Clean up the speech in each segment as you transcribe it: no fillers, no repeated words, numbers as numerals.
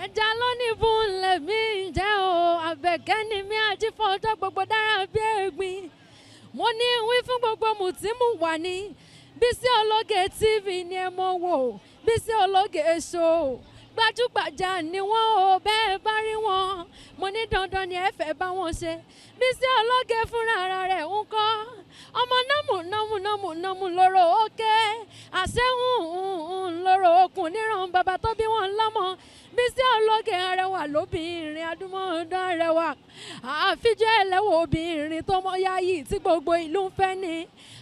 ẹja lónìí fún lèmi ǹjẹ́ o àbẹ̀kẹ́ ni mi àti fọ́jọ́ gbogbo dára bí ẹ̀gbin mo ní wí fún gbogbo mùtímù wà ní Bisi Ológe TV ni ẹ mọ̀ wò Bisi Ológe show gbajúgbajà ni wọ́n o bẹ́ẹ̀ bá rí wọn mo ní dandan ni ẹ fẹ́ bá wọn ṣe Bisi Ológe fúnra ara rẹ̀ ń kọ́ ọmọ nọ́mù lóró òkè àṣehùn lóró okùn níran bàbá tó bí wọn lọ́mọ Bisi Ológe arẹwà lóbìnrin adúmọ̀ọ́dán arẹwà àfijọ́ ẹlẹ́wọ̀ obìnrin tó mọ́ yáyì tí gbogbo ìlú ń fẹ́ ni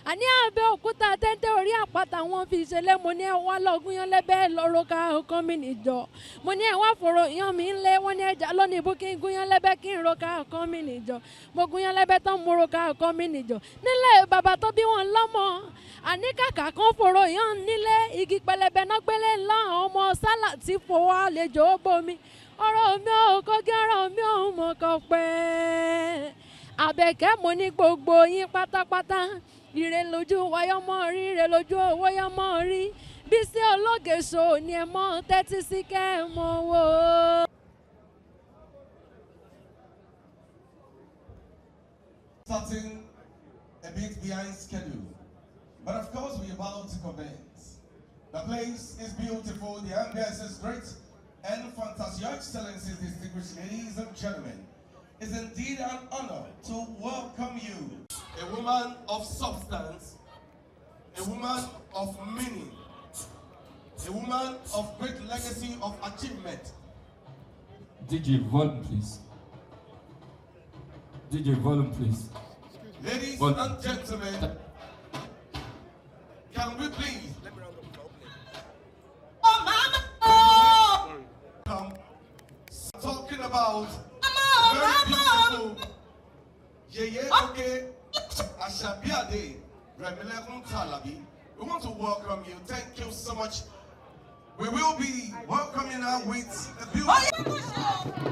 àní Abẹ́òkúta tẹ́tẹ́ orí àpáta wọn fi ṣẹlẹ̀ mo ní ẹ wá lọ́gùn yan lẹ́bẹ̀ẹ́ lọ́rọ́ ká ọkàn mi nìjọ mo ní ẹ wá fòrò yan mi ń lé wọ́n ní ẹja lónìí bú kí n gún yan lẹ́bẹ̀ẹ́ kí n ro ká ọkàn mi nìjọ mo gún yan lẹ́bẹ̀ẹ́ tán mo ro ká ọkàn mi nìjọ nílẹ̀ bàbá tó bí wọn lọ́mọ àní kàkà kan fòrò yan nílé igi pẹlẹbẹ náà gbélé ńlá ọmọ sálà tí fowó àlejò bomi ọ̀rọ̀ mi ò kọ́gí ọ̀rọ̀ mi ò mọ̀ kọ́ pẹ́ Àbẹ̀kẹ́ mo ní gbogbo yín pátápátá ire lójú wáyọ́mọ́ rí ire lójú owó yọ́mọ́ rí Bisi Ológe show ni ẹ mọ́ tẹ́tí sí kẹ́ ẹ mọ́ wò. Starting a bit behind schedule, but of course we're about to commence. The place is beautiful, the ambience is great, and fantastic. Your Excellencies, distinguished ladies and gentlemen, it's indeed an honor to welcome you. A woman of substance, a woman of meaning, a woman of great legacy of achievement. DJ volume, please. DJ volume, please. Ladies and gentlemen, can we please come talking about very beautiful Yeye Oge Ashabiade Remilekun Talabi. We want to welcome you. Thank you so much. We will be welcoming her with a beautiful.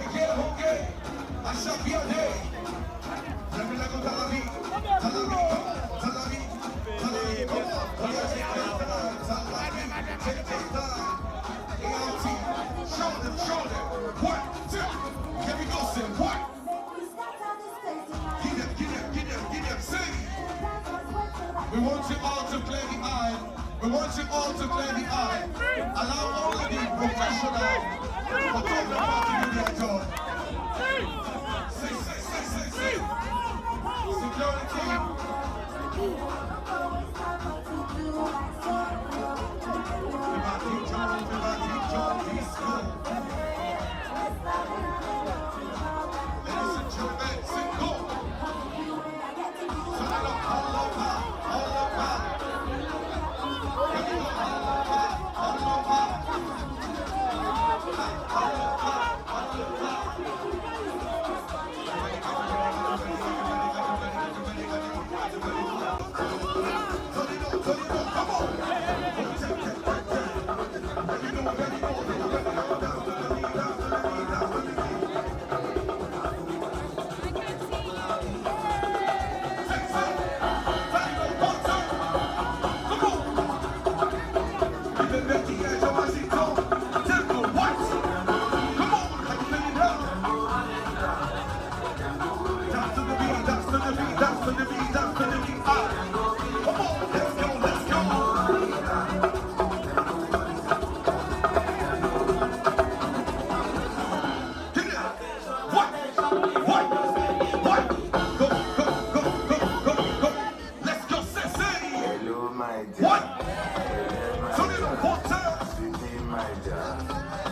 Yeye Oge Ashabiade Remilekun Talabi, Talabi, Talabi, Talabi, take time. Show them. 1, 2, here we go, say what? Get them, sing. We want you all to clear the eye. We want you all to clear the eye. Allow only the professional photographer to do their job. Say. Security. Ladies and gentlemen, sing go. dance to the beat, dance to the beat. Ah. Come on, let's go, let's go. Get it. What? Go, go, go, go, go, go. Let's go, say. Hello, my dear. What? Turn it up, one time. Sweetie, my dear.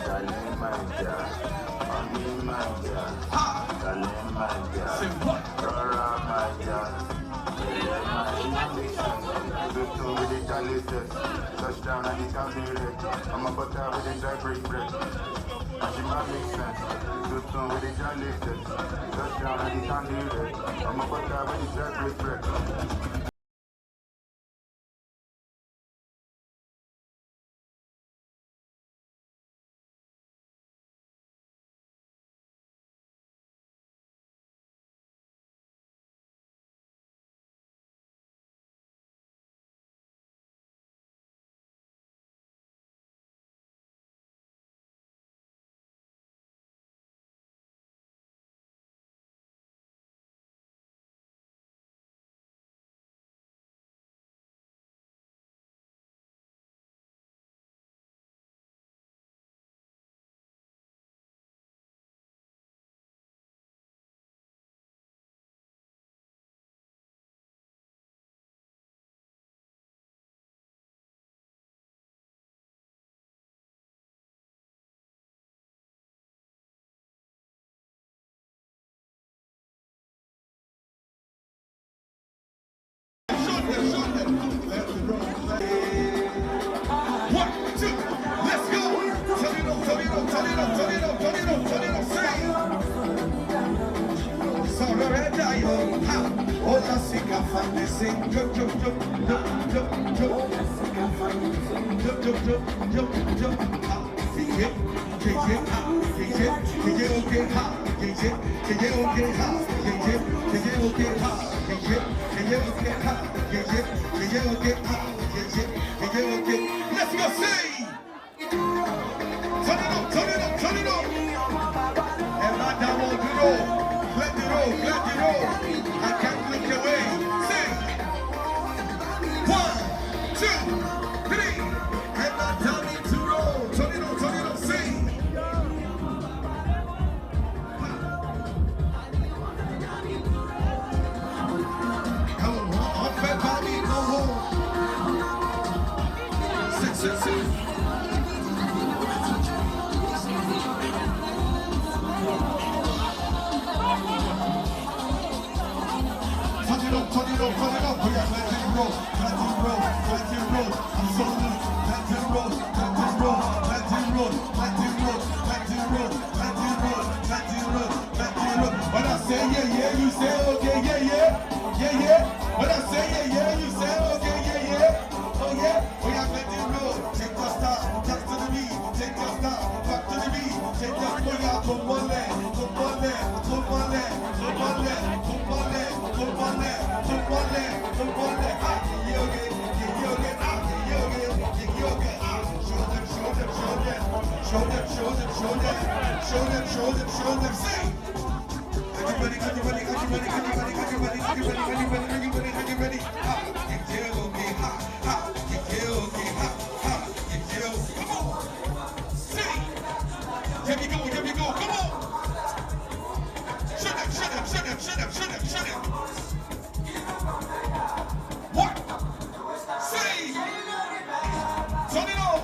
Darling, my dear. Honey, my dear. Darling, my dear. Say what? Rora, my dear. Hello, my dear. Good to with the jolly set. Touchdown and the county red. I'm a butter with the dry break bread. And she might make sense. Good to with the jolly set. Touchdown and the county red. I'm a butter with the dry break bread. One, two, let's go. Turn it up, say. Sororetta, yo, ha. Hola, sika, fande, sing, jump. Ha, Yeye Oge ha, Yeye Oge ha, Yeye Oge ha, Yeye Oge ha, Yeye Oge ha, Yeye Oge. Let's go sing. Turn it up. And my down on the road. Let the road. I can't look away. Sing. 1, 2, 3. And my down into road. Turn it up, sing. Come on, up and body, go home. Sing. Turn it up, we are let it roll. I'm so loose, let it roll. When I say yeah, you say okay, yeah. When I say yeah, you say okay, yeah. Oh yeah, we are let it roll. Take your style, back to the beat. Take your style, back to the beat. Take your style, come on there. Show them, sing! Everybody, come on! Sing! Here we go, come on! Shut them! What? Say! Turn it on!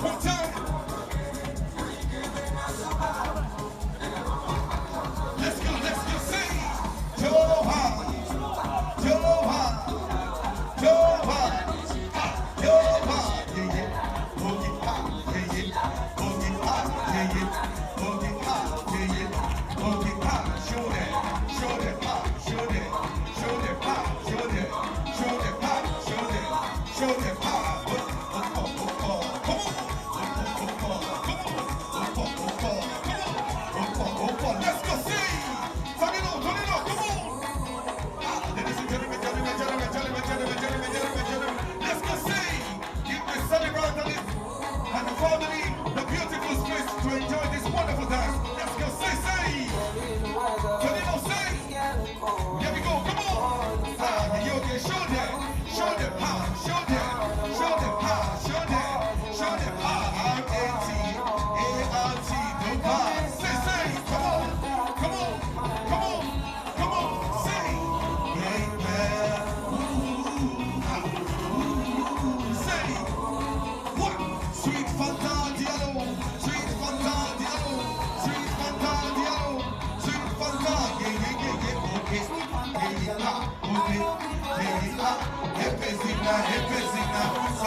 One time! Let's go, sing! Jehovah! Let's go sing! Give the celebrant and the family the beautiful space to enjoy this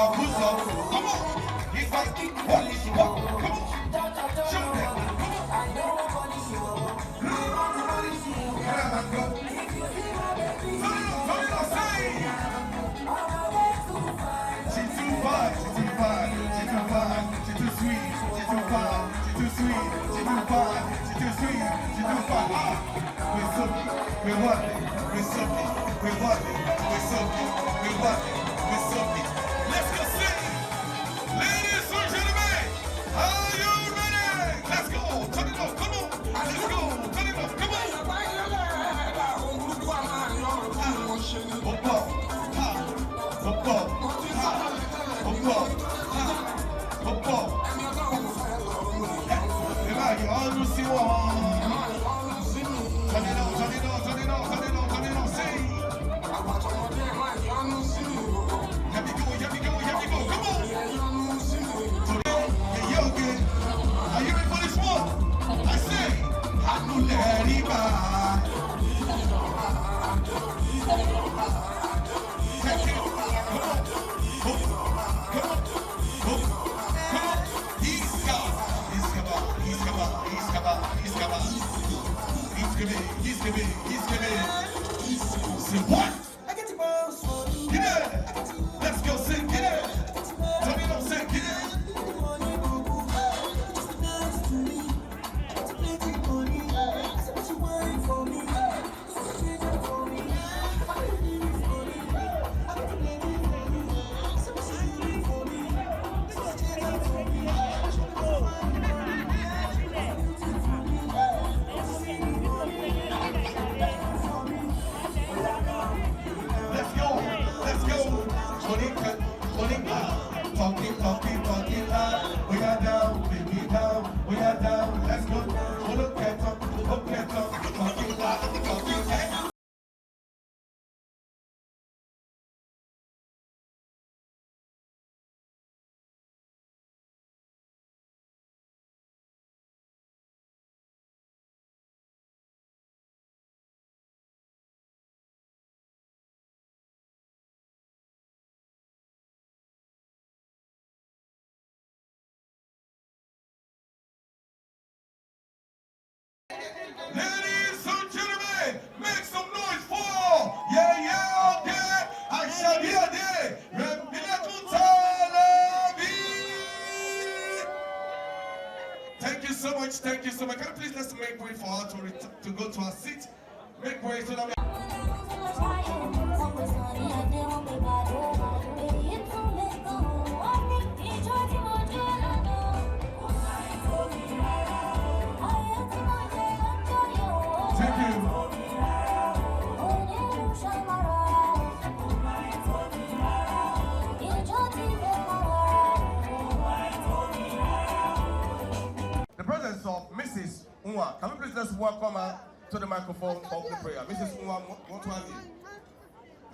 up, who's up? Come on. He's like, what is what? Come on. Show them. She's too fine, she's too fine, she's too fine, she's too sweet, she's too fine, she's too sweet, she's too fine, she's too sweet, she's too fine. We're soaking, we're walking, we're soaking, we're walking, we're soaking, we're walking, we're soaking. Let's go sing! Ladies and gentlemen, are you ready? Let's go! Turn it up, come on! Let's go! Turn it up, come on! Are you ready for this one? I say, what? Get it! Let's go sing, get it! Tornado sing, get it! Talking loud. We are down, baby, down. We are down. Let's go. Look at them, talking loud, talking loud. Ladies and gentlemen, make some noise for Yeye Oge Ashabiade Remilekun Talabi. Thank you so much. Thank you so much. Can you please let's make way for her to go to her seat? Make way so that we of Mrs. Unwa. Can we please let's welcome her to the microphone for the prayer? Mrs. Unwa, we want to have you.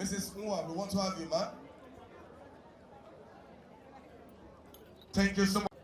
Mrs. Unwa, we want to have you, man. Thank you so much.